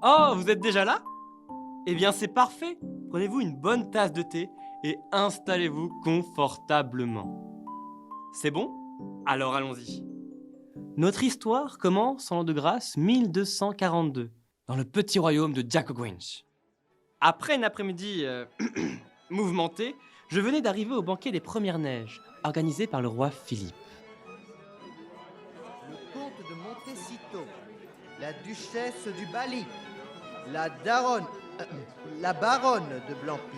Oh, vous êtes déjà là? Eh bien, c'est parfait. Prenez-vous une bonne tasse de thé et installez-vous confortablement. C'est bon? Alors allons-y. Notre histoire commence en l'an de grâce 1242, dans le petit royaume de Jack O'Grinch. Après une après-midi mouvementée, je venais d'arriver au banquet des premières neiges, organisé par le roi Philippe. Le comte de Montecito, la duchesse du Bali, la daronne, la baronne de Blampy,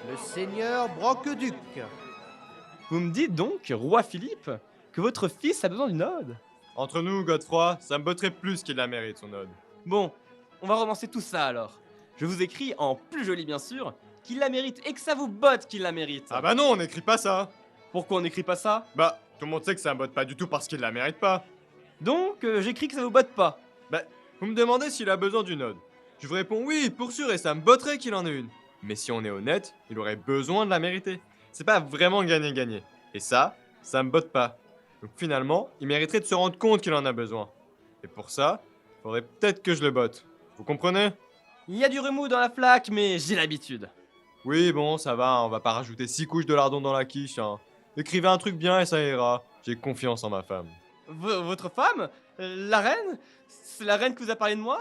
le seigneur Broqueduc. Vous me dites donc, roi Philippe, que votre fils a besoin d'une ode? Entre nous, Godefroy, ça me botterait plus qu'il la mérite, son ode. Bon, on va romancer tout ça alors. Je vous écris en plus joli bien sûr, qu'il la mérite et que ça vous botte qu'il la mérite. Ah bah non, on n'écrit pas ça. Pourquoi on n'écrit pas ça? Bah, tout le monde sait que ça me botte pas du tout parce qu'il la mérite pas. Donc, j'écris que ça vous botte pas. Bah, vous me demandez s'il a besoin d'une ode. Je vous réponds oui, pour sûr, et ça me botterait qu'il en ait une. Mais si on est honnête, il aurait besoin de la mériter. C'est pas vraiment gagner-gagner. Et ça me botte pas. Donc finalement, il mériterait de se rendre compte qu'il en a besoin. Et pour ça, faudrait peut-être que je le botte. Vous comprenez? Il y a du remous dans la flaque, mais j'ai l'habitude. Oui, bon, ça va, on va pas rajouter 6 couches de lardon dans la quiche, hein. Écrivez un truc bien et ça ira. J'ai confiance en ma femme. Votre femme? La reine? C'est la reine qui vous a parlé de moi?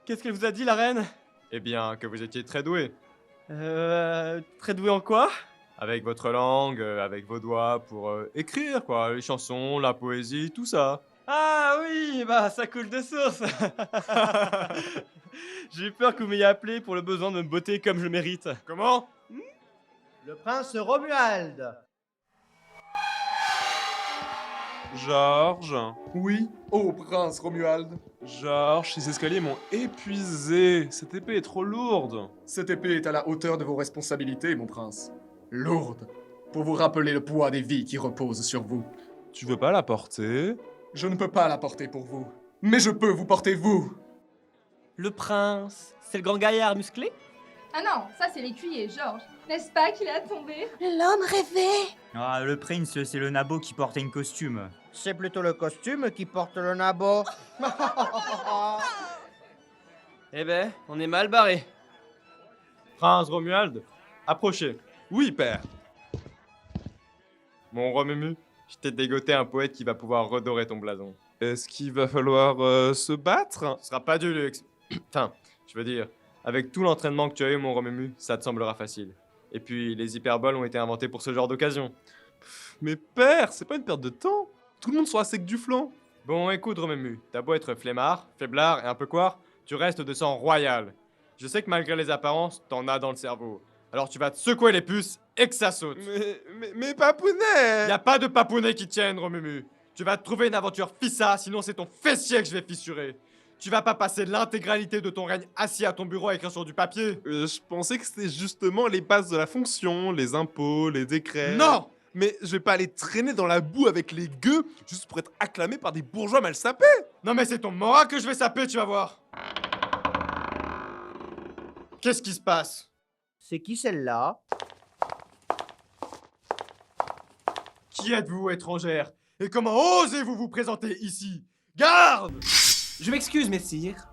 Qu'est-ce qu'elle vous a dit, la reine? Eh bien, que vous étiez très doué. Très douée en quoi? Avec votre langue, avec vos doigts pour écrire, quoi. Les chansons, la poésie, tout ça. Ah oui, bah ça coule de source. J'ai eu peur que vous m'ayez appelé pour le besoin de me botter comme je mérite. Comment? Le prince Romuald. Georges, Oui, ô prince Romuald. Georges, ces escaliers m'ont épuisé. Cette épée est trop lourde. Cette épée est à la hauteur de vos responsabilités, mon prince. Lourde, pour vous rappeler le poids des vies qui reposent sur vous. Tu veux pas la porter? Je ne peux pas la porter pour vous, mais je peux vous porter vous. Le prince, c'est le grand gaillard musclé? Ah non, ça c'est l'écuyer, Georges. N'est-ce pas qu'il a tombé? L'homme rêvé. Ah, le prince, c'est le nabot qui portait un costume. C'est plutôt le costume qui porte le nabot. Eh ben, on est mal barré. Prince Romuald, approchez. Oui, père. Mon Romumu, je t'ai dégoté un poète qui va pouvoir redorer ton blason. Est-ce qu'il va falloir se battre? Ce sera pas du luxe. Enfin, je veux dire, avec tout l'entraînement que tu as eu, mon Romumu, ça te semblera facile. Et puis, les hyperboles ont été inventés pour ce genre d'occasion. Mais père, c'est pas une perte de temps. Tout le monde sera sec du flanc. Bon, écoute, Romumu, t'as beau être flemmard, faiblard et un peu quoi, tu restes de sang royal. Je sais que malgré les apparences, t'en as dans le cerveau. Alors tu vas te secouer les puces et que ça saute. Mais papounet! Y a pas de papounet qui tienne, Romumu. Tu vas te trouver une aventure fissa, sinon c'est ton fessier que je vais fissurer. Tu vas pas passer l'intégralité de ton règne assis à ton bureau à écrire sur du papier. Je pensais que c'était justement les bases de la fonction, les impôts, les décrets. Non! Mais je vais pas aller traîner dans la boue avec les gueux juste pour être acclamé par des bourgeois mal sapés. Non mais c'est ton moral que je vais saper, tu vas voir. Qu'est-ce qui se passe? C'est qui celle-là? Qui êtes-vous, étrangère? Et comment osez-vous vous présenter ici? Garde! Je m'excuse, messire.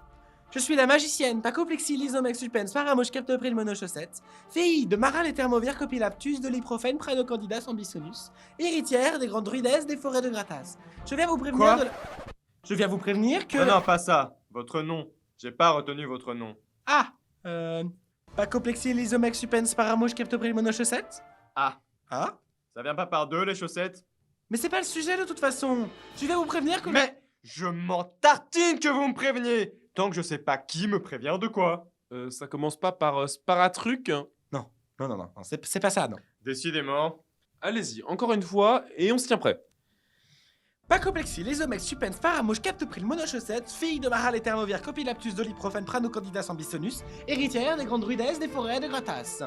Je suis la magicienne Pacoplexi Lysomex Supens Paramouche Captopril Monochaussette, fille de Maral et Thermovir Copilaptus de l'Iprofène Pranocandidas Ambisonus, héritière des grandes druidesses des forêts de Gratas. Je viens vous prévenir Quoi de la... Je viens vous prévenir que... Non, non, pas ça. Votre nom. J'ai pas retenu votre nom. Ah Pacoplexi Lysomex Supens Paramouche Captopril Monochaussette. Ah. Ah Ça vient pas par deux, les chaussettes? Mais c'est pas le sujet de toute façon. Je viens vous prévenir que... Mais je m'en tartine que vous me préveniez! Tant que je sais pas qui me prévient de quoi. Ça commence pas par sparatruc? Non, c'est pas ça, non. Décidément. Allez-y, encore une fois, et on se tient prêt. Pacoplexi Lysomex Supens Paramouche Captopril Monochaussette, fille de Maral et Thermovir Copilaptus de l'Iprofène Pranocandidas Ambisonus, héritière des grandes druidesses des forêts de Gratas.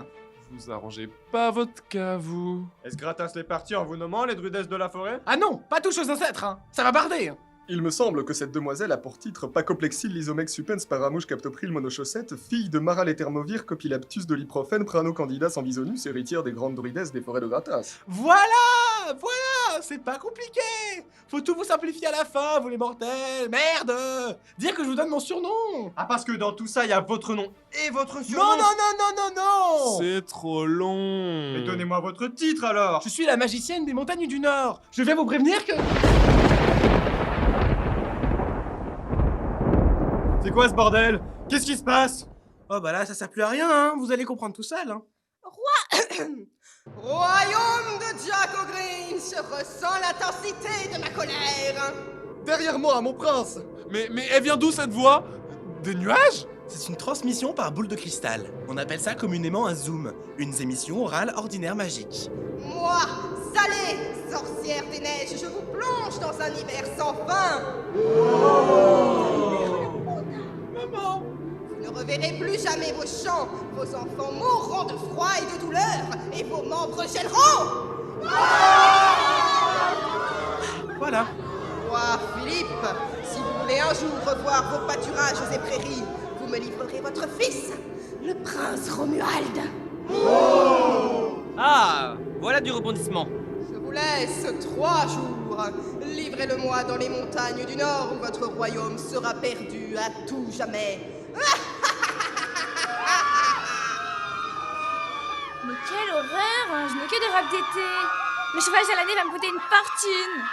Vous arrangez pas votre cas, vous. Est-ce Gratas les parties en vous nommant les druidesses de la forêt? Ah non, pas touche aux ancêtres, hein. Ça va barder. Il me semble que cette demoiselle a pour titre Pacoplexil Lysomex Supens Paramouche Captopril Monochaussette, fille de Maral et Thermovir Copilaptus de l'Iprofène Pranocandidas Ambisonus, héritière des grandes druidesses des forêts de Gratas. Voilà. Voilà, c'est pas compliqué. Faut tout vous simplifier à la fin, vous les mortels. Merde. Dire que je vous donne mon surnom. Ah, parce que dans tout ça, il y a votre nom et votre surnom. Non, non, non, non, non, non. C'est trop long. Mais donnez-moi votre titre alors. Je suis la magicienne des montagnes du Nord. Je vais vous prévenir que... C'est quoi ce bordel? Qu'est-ce qui se passe? Oh bah là, ça sert plus à rien, hein. Vous allez comprendre tout seul, hein. Royaume de Jack O'Grinch, je ressens l'intensité de ma colère. Derrière moi, mon prince! Mais elle vient d'où cette voix? Des nuages? C'est une transmission par boule de cristal. On appelle ça communément un zoom, une émission orale ordinaire magique. Moi, Salée, sorcière des neiges, je vous plonge dans un hiver sans fin. Maman! Vous ne reverrez plus jamais vos champs, vos enfants mourront de froid et de douleur, et vos membres gèleront. Voilà. Roi Philippe, si vous voulez un jour revoir vos pâturages et prairies, vous me livrerez votre fils, le prince Romuald. Ah, voilà du rebondissement. Je vous laisse 3 jours. Livrez-le-moi dans les montagnes du Nord où votre royaume sera perdu à tout jamais. Mais quelle horreur! Je n'ai que des robes d'été. Le chauffage à l'année va me coûter une fortune.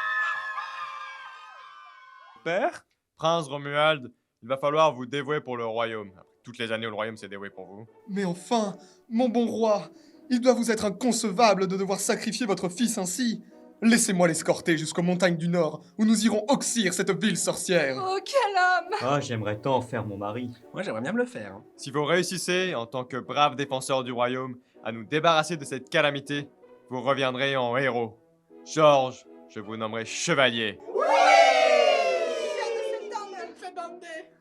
Père? Prince Romuald, il va falloir vous dévouer pour le royaume. Toutes les années où le royaume s'est dévoué pour vous. Mais enfin, mon bon roi, il doit vous être inconcevable de devoir sacrifier votre fils ainsi. Laissez-moi l'escorter jusqu'aux montagnes du Nord, où nous irons oxyre cette ville sorcière. Oh, quel homme! Ah, j'aimerais tant en faire mon mari. Moi, j'aimerais bien me le faire, hein. Si vous réussissez, en tant que brave défenseur du royaume, à nous débarrasser de cette calamité, vous reviendrez en héros. Georges, je vous nommerai chevalier.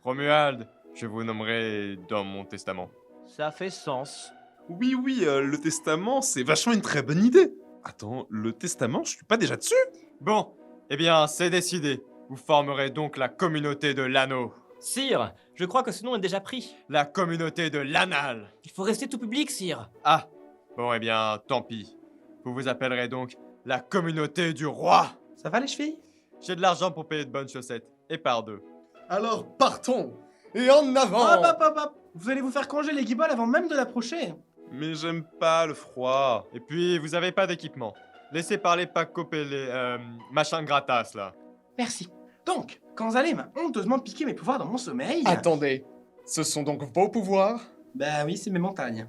Romuald, je vous nommerai dans mon testament. Ça fait sens. Oui, le testament, c'est vachement une très bonne idée. Attends, le testament, je suis pas déjà dessus? Bon, eh bien, c'est décidé. Vous formerez donc la communauté de l'anneau. Sire, je crois que ce nom est déjà pris. La communauté de l'anal. Il faut rester tout public, sire. Ah, bon, eh bien, tant pis. Vous vous appellerez donc la communauté du roi. Ça va les chevilles? J'ai de l'argent pour payer de bonnes chaussettes, et par 2. Alors partons, et en avant! Hop. Vous allez vous faire congé les guibolles avant même de l'approcher. Mais j'aime pas le froid. Et puis, vous avez pas d'équipement. Laissez parler Paco et les machins gratas, là. Merci. Donc, quand Zalé m'a honteusement piqué mes pouvoirs dans mon sommeil... Attendez, ce sont donc vos pouvoirs? Bah oui, c'est mes montagnes.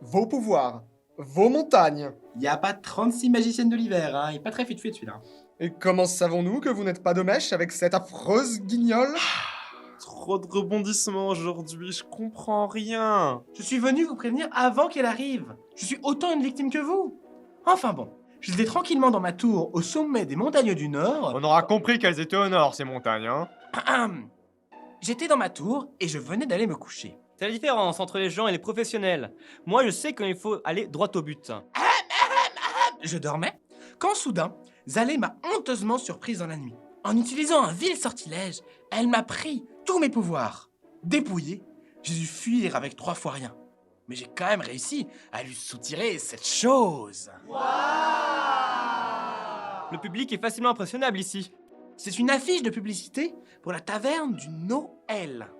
Vos pouvoirs, vos montagnes. Y a pas 36 magiciennes de l'hiver, hein. Il est pas très fit celui-là. Et comment savons-nous que vous n'êtes pas de mèche avec cette affreuse guignole? Trop de rebondissements aujourd'hui, je comprends rien. Je suis venu vous prévenir avant qu'elle arrive. Je suis autant une victime que vous. Enfin bon, j'étais tranquillement dans ma tour au sommet des montagnes du Nord. On aura compris qu'elles étaient au nord, ces montagnes, hein. J'étais dans ma tour et je venais d'aller me coucher. C'est la différence entre les gens et les professionnels. Moi, je sais quand il faut aller droit au but. Je dormais quand soudain, Zalé m'a honteusement surprise dans la nuit. En utilisant un vil sortilège, elle m'a pris tous mes pouvoirs. Dépouillé, j'ai dû fuir avec 3 fois rien. Mais j'ai quand même réussi à lui soutirer cette chose. Le public est facilement impressionnable ici. C'est une affiche de publicité pour la taverne du Noël.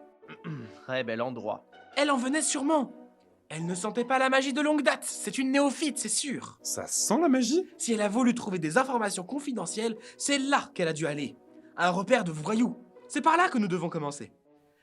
Très bel endroit. Elle en venait sûrement. Elle ne sentait pas la magie de longue date. C'est une néophyte, c'est sûr. Ça sent la magie? Si elle a voulu trouver des informations confidentielles, c'est là qu'elle a dû aller. Un repère de voyous. C'est par là que nous devons commencer.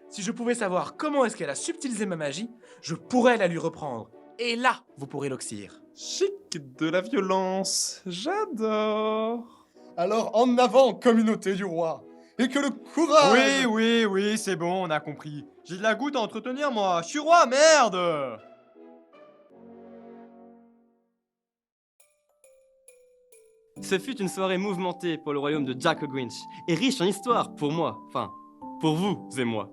Si je pouvais savoir comment est-ce qu'elle a subtilisé ma magie, je pourrais la lui reprendre. Et là, vous pourrez l'oxyre. Chic, de la violence, j'adore. Alors en avant, communauté du roi! Et que le courage! Oui, c'est bon, on a compris. J'ai de la goutte à entretenir, moi. Je suis roi, merde! Ce fut une soirée mouvementée pour le royaume de Jack O'Grinch, et riche en histoire pour moi, enfin, pour vous et moi.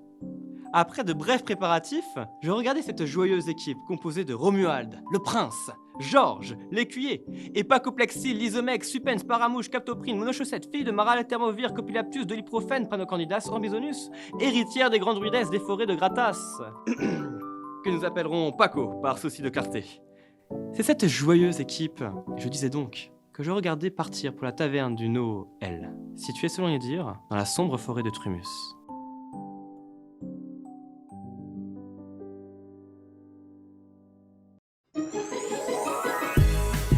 Après de brefs préparatifs, je regardais cette joyeuse équipe composée de Romuald, le prince, Georges, l'écuyer, et Pacoplexy, Lysomec, Supens, Paramouche, Captoprine, Monochaussette, fille de Maral, Thermovir, Copilaptus, Doliprofène, Pranocandidas, Ambisonus, héritière des grandes druidesses des forêts de Gratas, que nous appellerons Paco par souci de clarté. C'est cette joyeuse équipe, je disais donc, que je regardais partir pour la taverne du Noël, située selon les dires dans la sombre forêt de Trumus.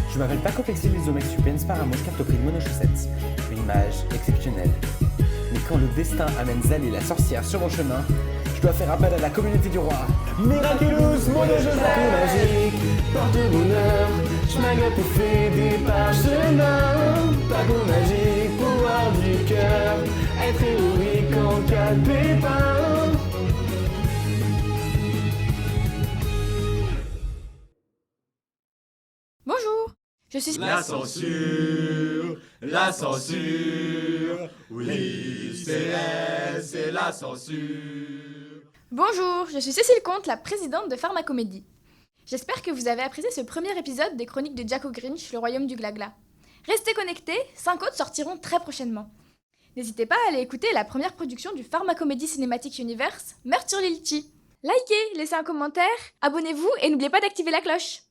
Je m'appelle Paco Plexil des Omex Supens Paramos Cartopril Monochaussette. Une image exceptionnelle. Mais quand le destin amène Zali la sorcière sur mon chemin, je dois faire appel à la communauté du roi. Miraculous Monochaussette magique, porte bonheur, schmaguette et fait des parchemins. Paco magique, pouvoir du cœur, être héroïque en cas de pépin. Bonjour, je suis... La censure, oui, c'est la censure. Bonjour, je suis Cécile Comte, la présidente de Pharmacomédie. J'espère que vous avez apprécié ce premier épisode des chroniques de Jack O'Grinch, le royaume du glagla. Restez connectés, 5 autres sortiront très prochainement. N'hésitez pas à aller écouter la première production du Pharmacomédie Cinematic Universe, Meurtre sur Lilti. Likez, laissez un commentaire, abonnez-vous et n'oubliez pas d'activer la cloche.